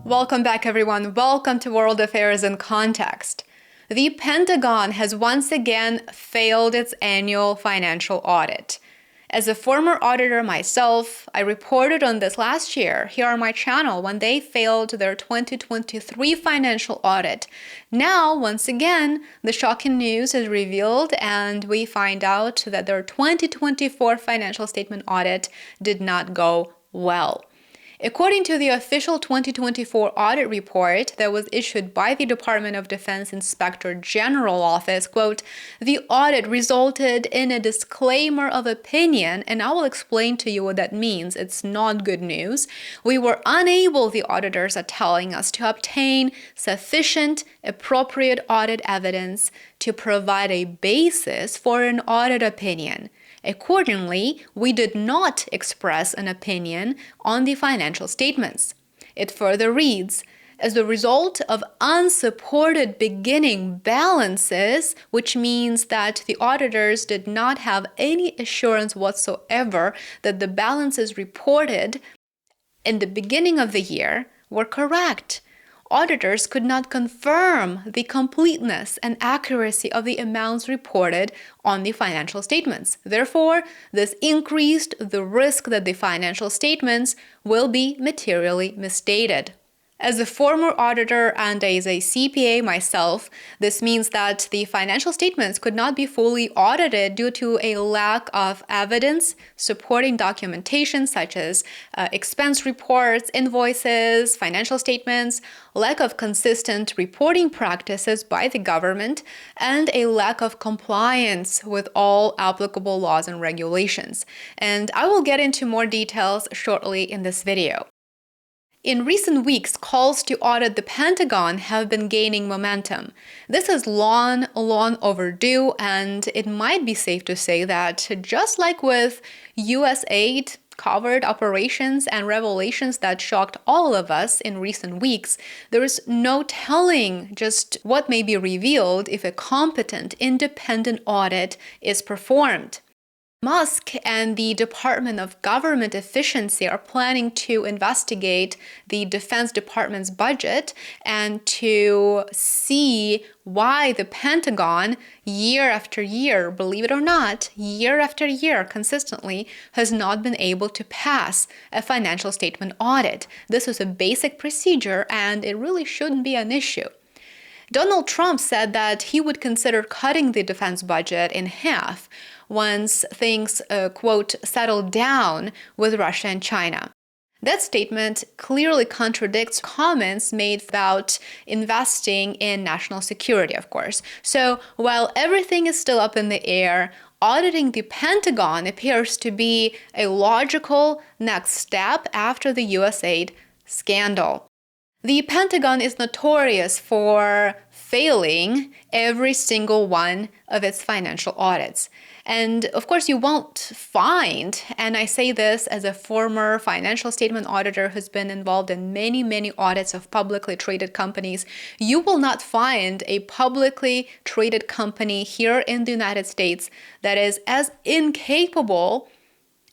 Welcome back, everyone. Welcome to World Affairs in Context. The Pentagon has once again failed its annual financial audit. As a former auditor myself, I reported on this last year here on my channel when they failed their 2023 financial audit. Now, once again, the shocking news is revealed and we find out that their 2024 financial statement audit did not go well. According to the official 2024 audit report that was issued by the Department of Defense Inspector General Office, quote, the audit resulted in a disclaimer of opinion, and I will explain to you what that means. It's not good news. We were unable, the auditors are telling us, to obtain sufficient, appropriate audit evidence to provide a basis for an audit opinion. Accordingly, we did not express an opinion on the financial statements. It further reads, as a result of unsupported beginning balances, which means that the auditors did not have any assurance whatsoever that the balances reported in the beginning of the year were correct. Auditors could not confirm the completeness and accuracy of the amounts reported on the financial statements. Therefore, this increased the risk that the financial statements will be materially misstated. As a former auditor and as a CPA myself, this means that the financial statements could not be fully audited due to a lack of evidence supporting documentation such as expense reports, invoices, financial statements, lack of consistent reporting practices by the government, and a lack of compliance with all applicable laws and regulations. And I will get into more details shortly in this video. In recent weeks, calls to audit the Pentagon have been gaining momentum. This is long overdue, and it might be safe to say that just like with U.S. aid, covert operations, and revelations that shocked all of us in recent weeks, there is no telling just what may be revealed if a competent, independent audit is performed. Musk and the Department of Government Efficiency are planning to investigate the Defense Department's budget and to see why the Pentagon, year after year, believe it or not, year after year, consistently has not been able to pass a financial statement audit. This is a basic procedure and it really shouldn't be an issue. Donald Trump said that he would consider cutting the defense budget in half once things, quote, settle down with Russia and China. That statement clearly contradicts comments made about investing in national security, of course. So while everything is still up in the air, auditing the Pentagon appears to be a logical next step after the U.S. aid scandal. The Pentagon is notorious for failing every single one of its financial audits. And of course, you won't find, and I say this as a former financial statement auditor who's been involved in many audits of publicly traded companies, you will not find a publicly traded company here in the United States that is as incapable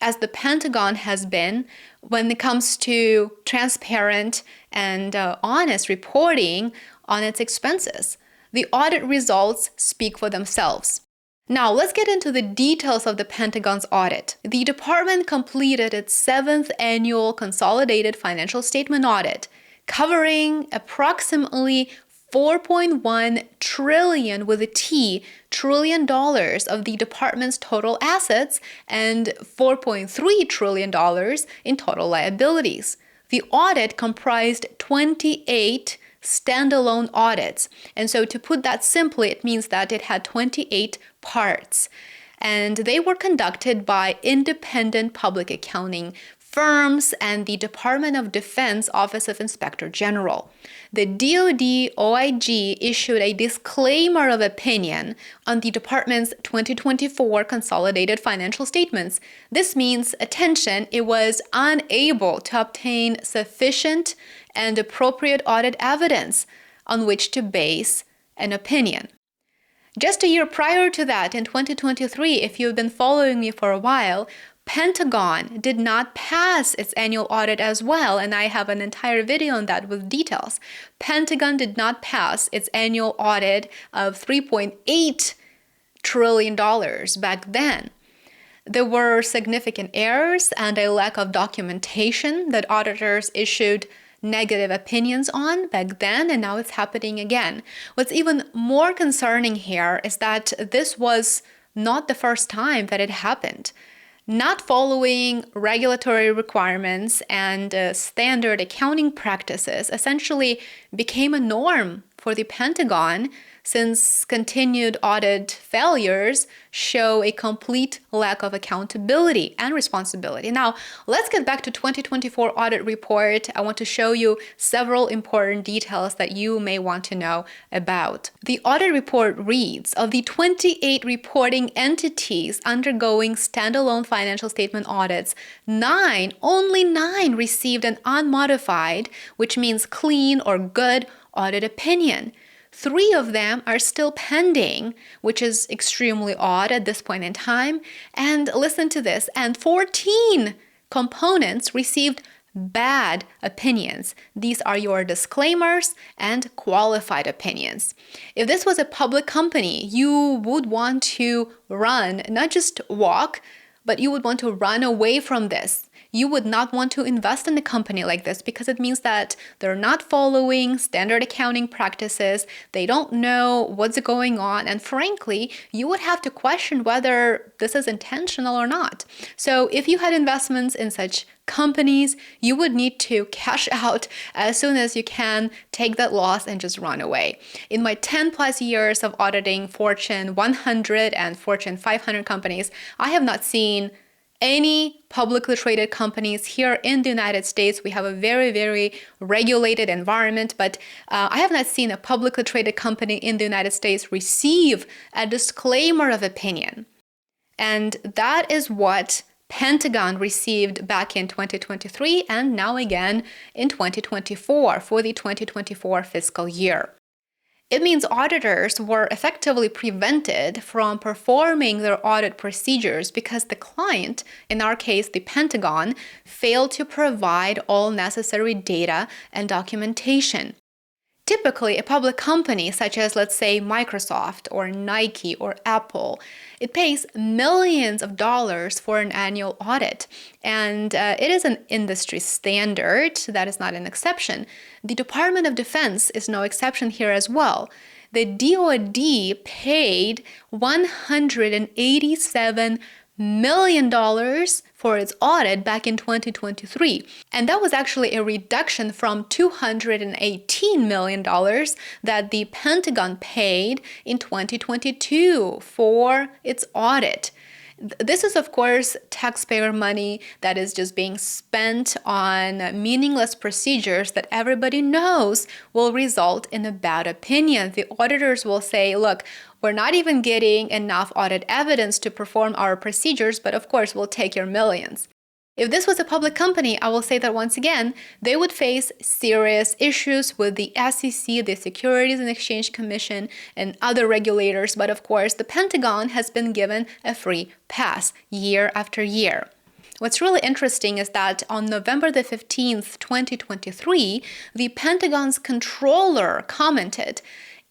as the Pentagon has been when it comes to transparent and honest reporting on its expenses. The audit results speak for themselves. Now, let's get into the details of the Pentagon's audit. The department completed its 7th annual consolidated financial statement audit, covering approximately $4.1 trillion with a T, trillion dollars of the department's total assets and $4.3 trillion in total liabilities. The audit comprised 28 standalone audits. And so to put that simply, it means that it had 28 parts. And they were conducted by independent public accounting firms and the Department of Defense Office of Inspector General. The DoD OIG issued a disclaimer of opinion on the department's 2024 consolidated financial statements. This means, attention, it was unable to obtain sufficient and appropriate audit evidence on which to base an opinion. Just a year prior to that, in 2023, if you've been following me for a while, Pentagon did not pass its annual audit as well, and I have an entire video on that with details. Pentagon did not pass its annual audit of $3.8 trillion back then. There were significant errors and a lack of documentation that auditors issued negative opinions on back then, and now it's happening again. What's even more concerning here is that this was not the first time that it happened. Not following regulatory requirements and standard accounting practices essentially became a norm for the Pentagon, since continued audit failures show a complete lack of accountability and responsibility. Now, let's get back to 2024 audit report. I want to show you several important details that you may want to know about. The audit report reads, of the 28 reporting entities undergoing standalone financial statement audits, only nine received an unmodified, which means clean or good, audit opinion. 3 of them are still pending, which is extremely odd at this point in time. And listen to this, and 14 components received bad opinions. These are your disclaimers and qualified opinions. If this was a public company, you would want to run, not just walk, but you would want to run away from this. You would not want to invest in a company like this because it means that they're not following standard accounting practices. They don't know what's going on. And frankly, you would have to question whether this is intentional or not. So if you had investments in such companies, you would need to cash out as soon as you can, take that loss and just run away. In my 10 plus years of auditing Fortune 100 and Fortune 500 companies, I have not seen any publicly traded companies here in the United States. We have a very, very regulated environment, but I have not seen a publicly traded company in the United States receive a disclaimer of opinion. And that is what Pentagon received back in 2023 and now again in 2024 for the 2024 fiscal year. It means auditors were effectively prevented from performing their audit procedures because the client, in our case the Pentagon, failed to provide all necessary data and documentation. Typically, a public company such as, let's say, Microsoft or Nike or Apple, it pays millions of dollars for an annual audit. And it is an industry standard. That is not an exception. The Department of Defense is no exception here as well. The DoD paid $187 million for its audit back in 2023. And that was actually a reduction from $218 million that the Pentagon paid in 2022 for its audit. This is, of course, taxpayer money that is just being spent on meaningless procedures that everybody knows will result in a bad opinion. The auditors will say, look, we're not even getting enough audit evidence to perform our procedures, but of course, we'll take your millions. If this was a public company, I will say that once again, they would face serious issues with the SEC, the Securities and Exchange Commission, and other regulators. But of course, the Pentagon has been given a free pass year after year. What's really interesting is that on November the 15th, 2023, the Pentagon's controller commented,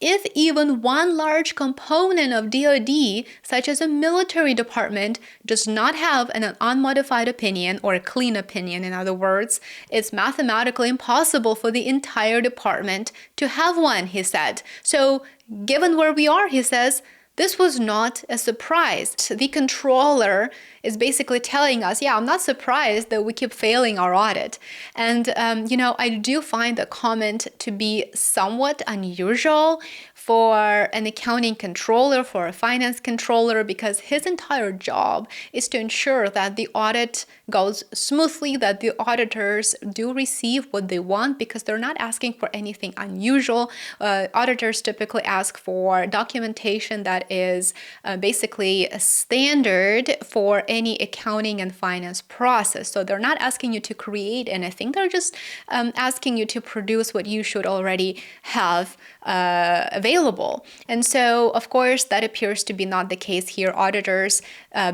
if even one large component of DoD, such as a military department, does not have an unmodified opinion or a clean opinion, in other words, it's mathematically impossible for the entire department to have one, he said. So, given where we are, he says, this was not a surprise. The controller is basically telling us, yeah, I'm not surprised that we keep failing our audit. And, I do find the comment to be somewhat unusual for an accounting controller, for a finance controller, because his entire job is to ensure that the audit goes smoothly, that the auditors do receive what they want, because they're not asking for anything unusual. Auditors typically ask for documentation that is basically a standard for any accounting and finance process. So they're not asking you to create anything. They're just asking you to produce what you should already have available. And so, of course, that appears to be not the case here. Auditors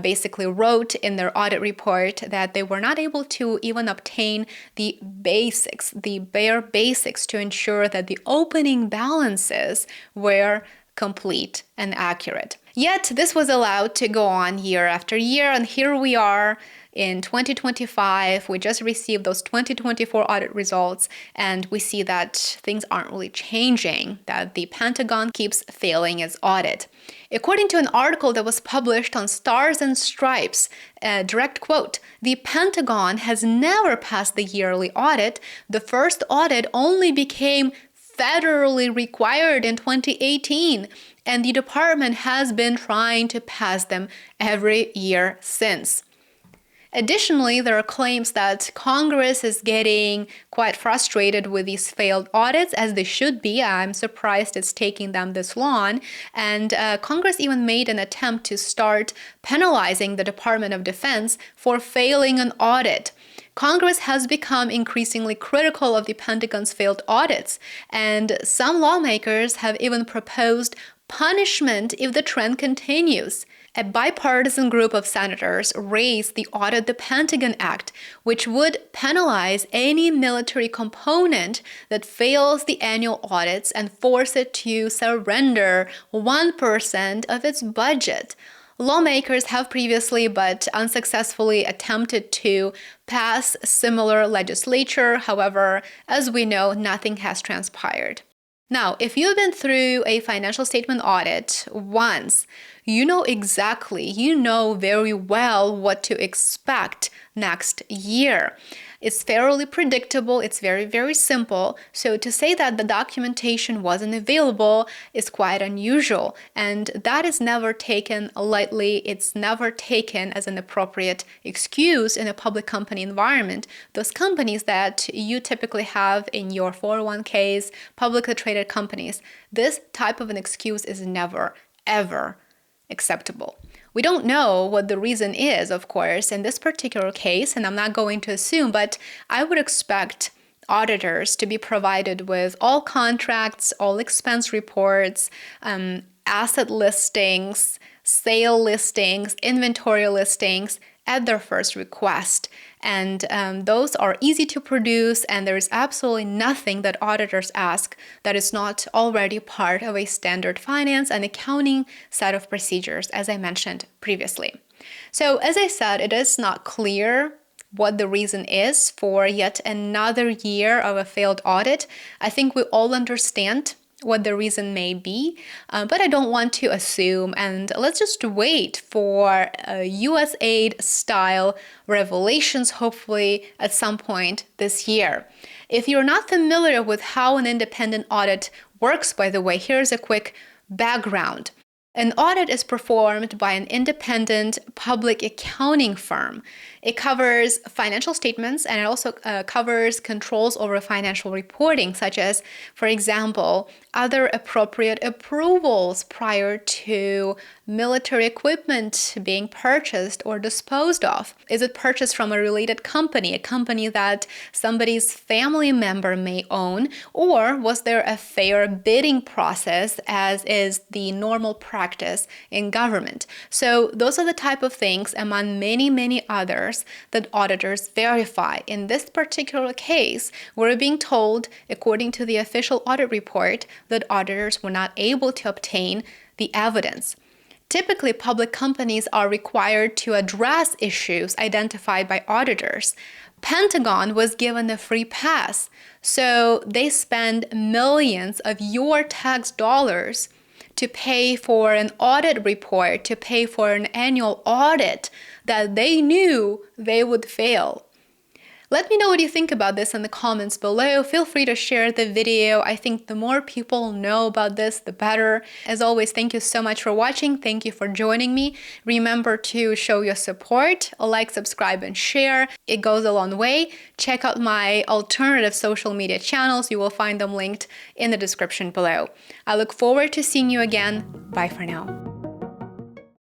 basically wrote in their audit report that they were not able to even obtain the basics, the bare basics, to ensure that the opening balances were complete and accurate. Yet this was allowed to go on year after year, and here we are in 2025. We just received those 2024 audit results, and we see that things aren't really changing, that the Pentagon keeps failing its audit. According to an article that was published on Stars and Stripes, direct quote, "The Pentagon has never passed the yearly audit. The first audit only became federally required in 2018, and the department has been trying to pass them every year since." Additionally, there are claims that Congress is getting quite frustrated with these failed audits, as they should be. I'm surprised it's taking them this long. And Congress even made an attempt to start penalizing the Department of Defense for failing an audit. Congress has become increasingly critical of the Pentagon's failed audits, and some lawmakers have even proposed punishment if the trend continues. A bipartisan group of senators raised the Audit the Pentagon Act, which would penalize any military component that fails the annual audits and force it to surrender 1% of its budget. Lawmakers have previously but unsuccessfully attempted to pass similar legislation. However, as we know, nothing has transpired. Now, if you've been through a financial statement audit once, you know very well what to expect next year. It's fairly predictable. It's very, very simple. So to say that the documentation wasn't available is quite unusual. And that is never taken lightly. It's never taken as an appropriate excuse in a public company environment. Those companies that you typically have in your 401ks, publicly traded companies, this type of an excuse is never, ever acceptable. We don't know what the reason is, of course, in this particular case, and I'm not going to assume, but I would expect auditors to be provided with all contracts, all expense reports, asset listings, sale listings, inventory listings at their first request. And those are easy to produce, and there is absolutely nothing that auditors ask that is not already part of a standard finance and accounting set of procedures, as I mentioned previously. So, as I said, it is not clear what the reason is for yet another year of a failed audit. I think we all understand what the reason may be, but I don't want to assume, and let's just wait for USAID style revelations, hopefully at some point this year. If you're not familiar with how an independent audit works, by the way, here's a quick background. An audit is performed by an independent public accounting firm. It covers financial statements, and it also covers controls over financial reporting, such as, for example, other appropriate approvals prior to military equipment being purchased or disposed of. Is it purchased from a related company, a company that somebody's family member may own, or was there a fair bidding process, as is the normal practice in government? So those are the type of things, among many, many others, that auditors verify. In this particular case, we're being told, according to the official audit report, that auditors were not able to obtain the evidence. Typically, public companies are required to address issues identified by auditors. Pentagon was given a free pass, so they spend millions of your tax dollars to pay for an audit report, to pay for an annual audit that they knew they would fail. Let me know what you think about this in the comments below. Feel free to share the video. I think the more people know about this, the better. As always, thank you so much for watching. Thank you for joining me. Remember to show your support, like, subscribe, and share. It goes a long way. Check out my alternative social media channels. You will find them linked in the description below. I look forward to seeing you again. Bye for now.